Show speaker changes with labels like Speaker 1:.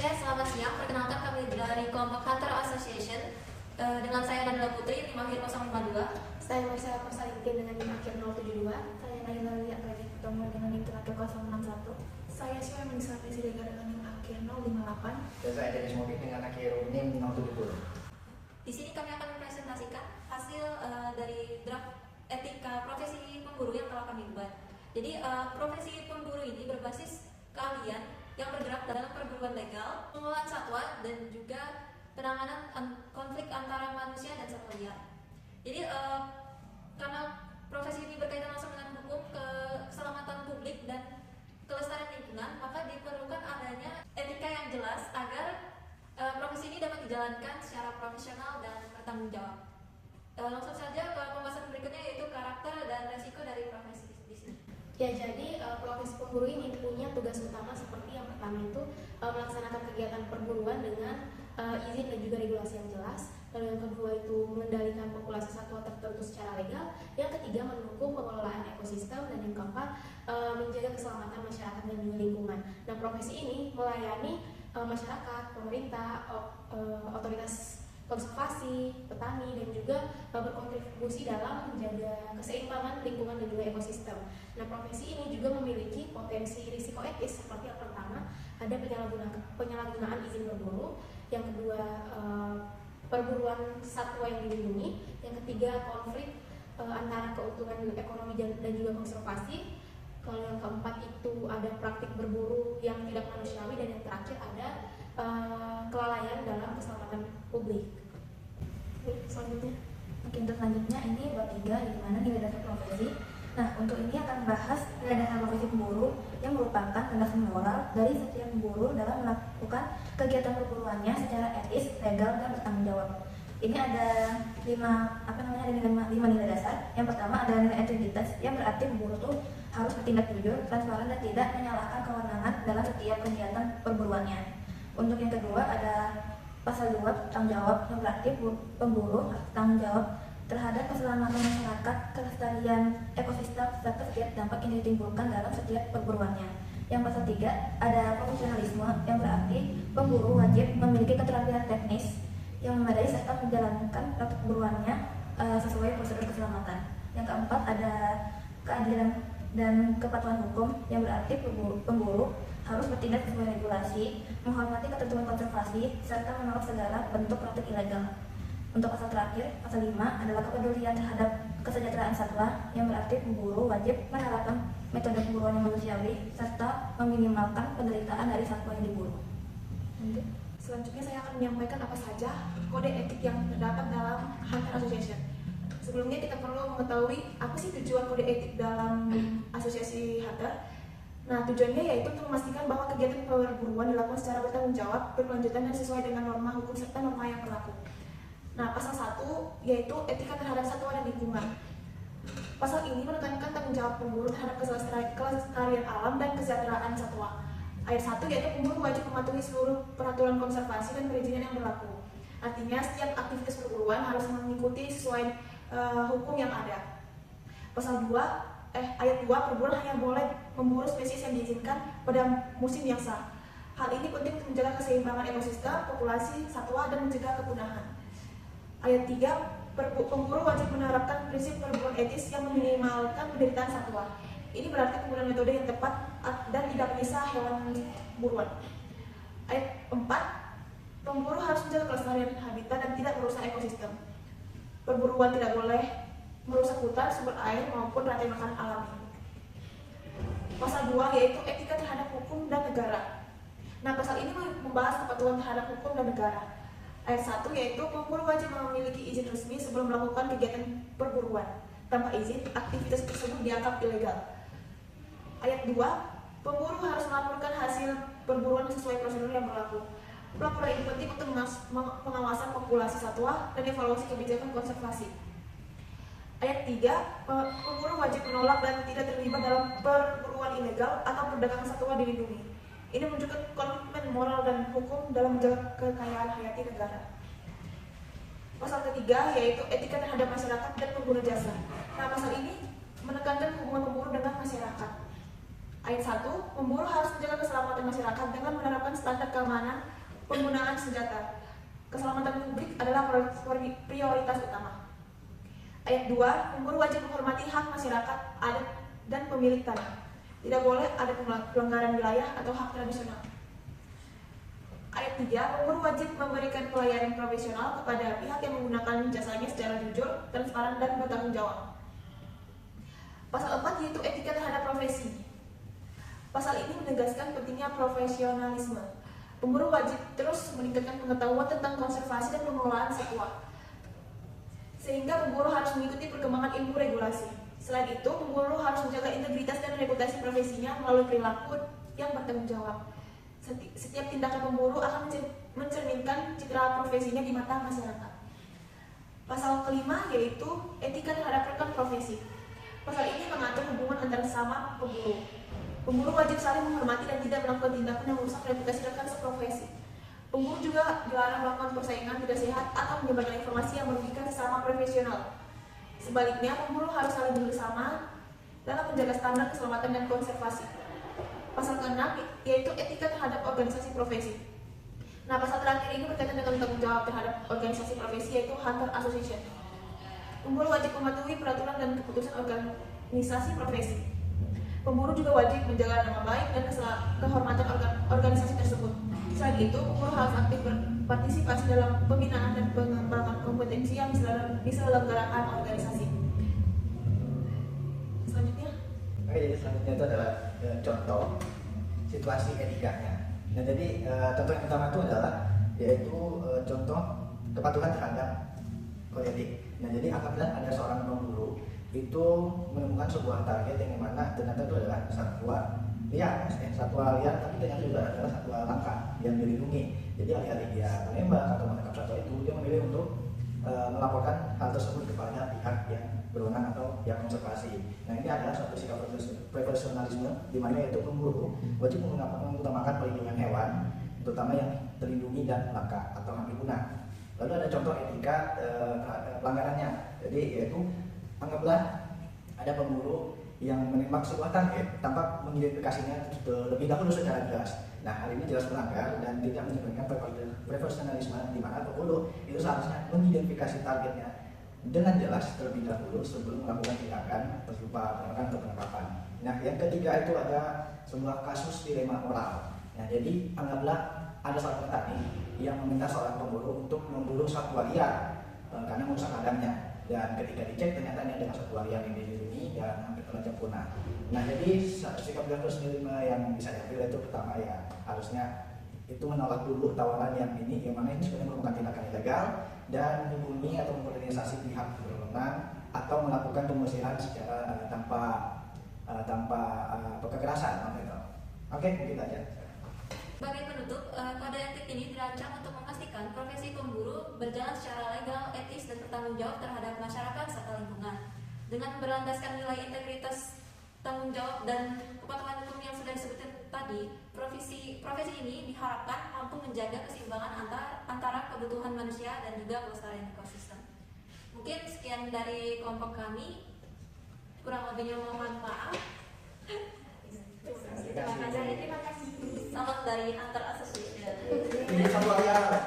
Speaker 1: Oke, selamat siang. Perkenalkan kami dari kelompok Hunter Association. Dengan saya Nabila Putri, 5 akhir 052.
Speaker 2: Saya Marcella Persalikin dengan NIM akhir 072. Saya Naila Lia Kredit Ketemu dengan NIM terakhir 061.
Speaker 3: Saya Syah Menisati Siregar dengan NIM akhir 058.
Speaker 4: Dan saya Dennis Mubin dengan akhir NIM 070.
Speaker 1: Di sini kami akan mempresentasikan hasil dari draft etika profesi pemburu yang telah kami buat. Jadi profesi pemburu ini berbasis keahlian yang bergerak dalam perburuan legal, pengolahan satwa, dan juga penanganan konflik antara manusia dan satwa liar. Jadi karena profesi ini berkaitan langsung dengan hukum, keselamatan publik, dan kelestarian lingkungan, maka diperlukan adanya etika yang jelas agar profesi ini dapat dijalankan secara profesional dan bertanggung jawab. Langsung saja ke pembahasan berikutnya, yaitu karakter dan resiko dari profesi di sini.
Speaker 2: Ya, jadi profesi pemburu ini punya tugas utama seperti yang pertama itu melaksanakan kegiatan perburuan dengan izin dan juga regulasi yang jelas. Lalu yang kedua itu mengendalikan populasi satwa tertentu secara legal. Yang ketiga mendukung pengelolaan ekosistem, dan yang keempat menjaga keselamatan masyarakat dan juga lingkungan. Nah, profesi ini melayani masyarakat, pemerintah, otoritas konservasi, petani, dan juga berkontribusi dalam menjaga keseimbangan lingkungan dan juga ekosistem. Nah, profesi ini juga memiliki potensi risiko etis seperti yang pertama, ada penyalahgunaan izin berburu, yang kedua perburuan satwa yang dilindungi, yang ketiga konflik antara keuntungan ekonomi dan juga konservasi. Kalau yang keempat itu ada praktik berburu yang tidak manusiawi, dan yang terakhir ada kelalaian dalam keselamatan publik. Selanjutnya,
Speaker 5: untuk selanjutnya ini bab 3, di mana nilai dasar profesi. Nah, untuk ini akan bahas nilai dasar profesi pemburu yang merupakan landasan moral dari setiap pemburu dalam melakukan kegiatan perburuannya secara etis, legal, dan bertanggung jawab. Ini ada lima nilai dasar. Yang pertama adalah nilai integritas, yang berarti pemburu itu harus bertindak jujur, transparan, dan tidak menyalahkan kewenangan dalam setiap kegiatan perburuannya. Untuk yang kedua ada pasal 2, tanggung jawab, yang berarti pemburu harus tanggung jawab terhadap keselamatan masyarakat, kelestarian ekosistem, serta setiap dampak yang ditimbulkan dalam setiap perburuannya. Yang pasal 3 ada profesionalisme, yang berarti pemburu wajib memiliki keterampilan teknis yang memadai serta menjalankan praktik perburuannya sesuai prosedur keselamatan. Yang keempat ada keadilan dan kepatuhan hukum, yang berarti pemburu harus bertindak sesuai regulasi, menghormati ketentuan konservasi, serta menolak segala bentuk praktik ilegal. Untuk pasal terakhir, pasal 5 adalah kepedulian terhadap kesejahteraan satwa, yang berarti pemburu wajib menerapkan metode pemburuan yang manusiawi serta meminimalkan penderitaan dari satwa yang diburu.
Speaker 3: Selanjutnya saya akan menyampaikan apa saja kode etik yang terdapat dalam Hunter Association. Sebelumnya kita perlu mengetahui apa sih tujuan kode etik dalam asosiasi Hunter. Nah, tujuannya yaitu untuk memastikan bahwa kegiatan perburuan dilakukan secara bertanggung jawab, berkelanjutan, dan sesuai dengan norma hukum serta norma yang berlaku. Nah, pasal 1 yaitu etika terhadap satwa dan lingkungan. Pasal ini menekankan tanggung jawab pemburu terhadap kelestarian alam dan kesejahteraan satwa. Ayat 1 yaitu pemburu wajib mematuhi seluruh peraturan konservasi dan perizinan yang berlaku. Artinya setiap aktivitas perburuan harus mengikuti sesuai hukum yang ada. Pasal 2 ayat 2, perburuan hanya boleh memburu spesies yang diizinkan pada musim yang sah. Hal ini penting untuk menjaga keseimbangan ekosistem, populasi satwa, dan mencegah kepunahan. Ayat 3, pemburu wajib menerapkan prinsip perburuan etis yang meminimalkan penderitaan satwa. Ini berarti penggunaan metode yang tepat dan tidak menyiksa hewan buruan. Ayat 4, pemburu harus menjaga kelestarian habitat dan tidak merusak ekosistem. Perburuan tidak boleh merusak hutan, sumber air, maupun rantai makanan alami. Pasal 2 yaitu etika terhadap hukum dan negara. Nah, pasal ini membahas kepatuhan terhadap hukum dan negara. Ayat 1 yaitu pemburu wajib memiliki izin resmi sebelum melakukan kegiatan perburuan. Tanpa izin, aktivitas tersebut dianggap ilegal. Ayat 2, pemburu harus melaporkan hasil perburuan sesuai prosedur yang berlaku. Pelaporan ini penting untuk pengawasan populasi satwa dan evaluasi kebijakan konservasi. Ayat 3, pemburu wajib menolak dan tidak terlibat dalam perburuan ilegal atau perdagangan satwa dilindungi. Ini menunjukkan komitmen moral dan hukum dalam menjaga kekayaan hayati negara. Pasal ketiga yaitu etika terhadap masyarakat dan pengguna jasa. Nah, pasal ini menekankan hubungan pemburu dengan masyarakat. Ayat 1, pemburu harus menjaga keselamatan masyarakat dengan menerapkan standar keamanan penggunaan senjata. Keselamatan publik adalah prioritas utama. Ayat 2, pemburu wajib menghormati hak masyarakat, adat, dan pemilik tanah. Tidak boleh ada pelanggaran wilayah atau hak tradisional. Ayat 3, pemburu wajib memberikan pelayanan profesional kepada pihak yang menggunakan jasanya secara jujur, transparan, dan bertanggung jawab. Pasal 4 yaitu etika terhadap profesi. Pasal ini menegaskan pentingnya profesionalisme. Pemburu wajib terus meningkatkan pengetahuan tentang konservasi dan pengelolaan satwa, sehingga pemburu harus mengikuti perkembangan ilmu regulasi. Selain itu, pemburu harus menjaga integritas dan reputasi profesinya melalui perilaku yang bertanggung jawab. Setiap tindakan pemburu akan mencerminkan citra profesinya di mata masyarakat. Pasal kelima yaitu etika terhadap rekan profesi. Pasal ini mengatur hubungan antara sesama pemburu. Pemburu wajib saling menghormati dan tidak melakukan tindakan yang merusak reputasi rekan seprofesi. Pemburu juga dilarang melakukan persaingan tidak sehat atau menyebarkan informasi yang merugikan sesama profesional. Sebaliknya, pemburu harus saling bekerjasama dalam menjaga standar keselamatan dan konservasi. Pasal ke-6 yaitu etika terhadap organisasi profesi. Nah, pasal terakhir ini berkaitan dengan tanggung jawab terhadap organisasi profesi yaitu Hunter Association. Pemburu wajib mematuhi peraturan dan keputusan organisasi profesi. Pemburu juga wajib menjaga nama baik dan kehormatan organisasi tersebut. Selain itu, pemburu harus aktif berpartisipasi dalam pembinaan dan pengembangan kompetensi yang diselenggarakan organisasi. Selanjutnya,
Speaker 4: Oke, jadi selanjutnya itu adalah contoh situasi etikanya. Nah, jadi contoh yang pertama itu adalah yaitu contoh kepatuhan terhadap kode etik. Nah, jadi apabila ada seorang pemburu itu menemukan sebuah target yang mana ternyata itu adalah satwa liar, tapi ternyata juga adalah satwa langka yang dilindungi. Jadi alih-alih dia menembak atau menangkap satwa itu, dia memilih untuk melaporkan hal tersebut kepada pihak yang berwenang atau pihak konservasi. Nah, ini adalah suatu sikap profesionalisme di mana yaitu pemburu wajib mengutamakan perlindungan hewan, terutama yang terlindungi dan langka atau hampir punah. Lalu ada contoh etika pelanggarannya. Jadi yaitu anggaplah ada pemburu yang menembak sebuah target tanpa mengidentifikasinya terlebih dahulu secara jelas. Nah, hal ini jelas melanggar dan tidak mencerminkan profesionalisme di mana pemburu itu seharusnya mengidentifikasi targetnya dengan jelas terlebih dahulu sebelum melakukan tindakan berupa penembakan atau penangkapan. Nah, yang ketiga itu ada sebuah kasus dilema moral. Nah, jadi anggaplah ada seorang petani yang meminta seorang pemburu untuk memburu satwa liar karena merusak ladangnya. Dan ketika dicek ternyata ini adalah satwa liar yang dilindungi dan hampir terancam punah. Nah, jadi sikap profesionalisme yang bisa diambil itu pertama ya harusnya itu menolak dulu tawaran yang mana ini sebenarnya merupakan tindakan ilegal dan menghubungi atau mengkoordinasi pihak berwenang atau melakukan pengusiran secara tanpa kekerasan. Oke, mungkin aja.
Speaker 1: Sebagai penutup, kode etik ini dirancang untuk memastikan profesi pemburu berjalan secara legal, etis, dan bertanggung jawab terhadap masyarakat serta lingkungan. Dengan berlandaskan nilai integritas, tanggung jawab, dan kepatuhan hukum yang sudah disebutkan tadi, profesi ini diharapkan mampu menjaga keseimbangan antara kebutuhan manusia dan juga kelestarian ekosistem. Mungkin sekian dari kelompok kami, kurang lebihnya mohon maaf. Terima kasih. Salam dari Hunter Association.
Speaker 4: Ini satwa liar.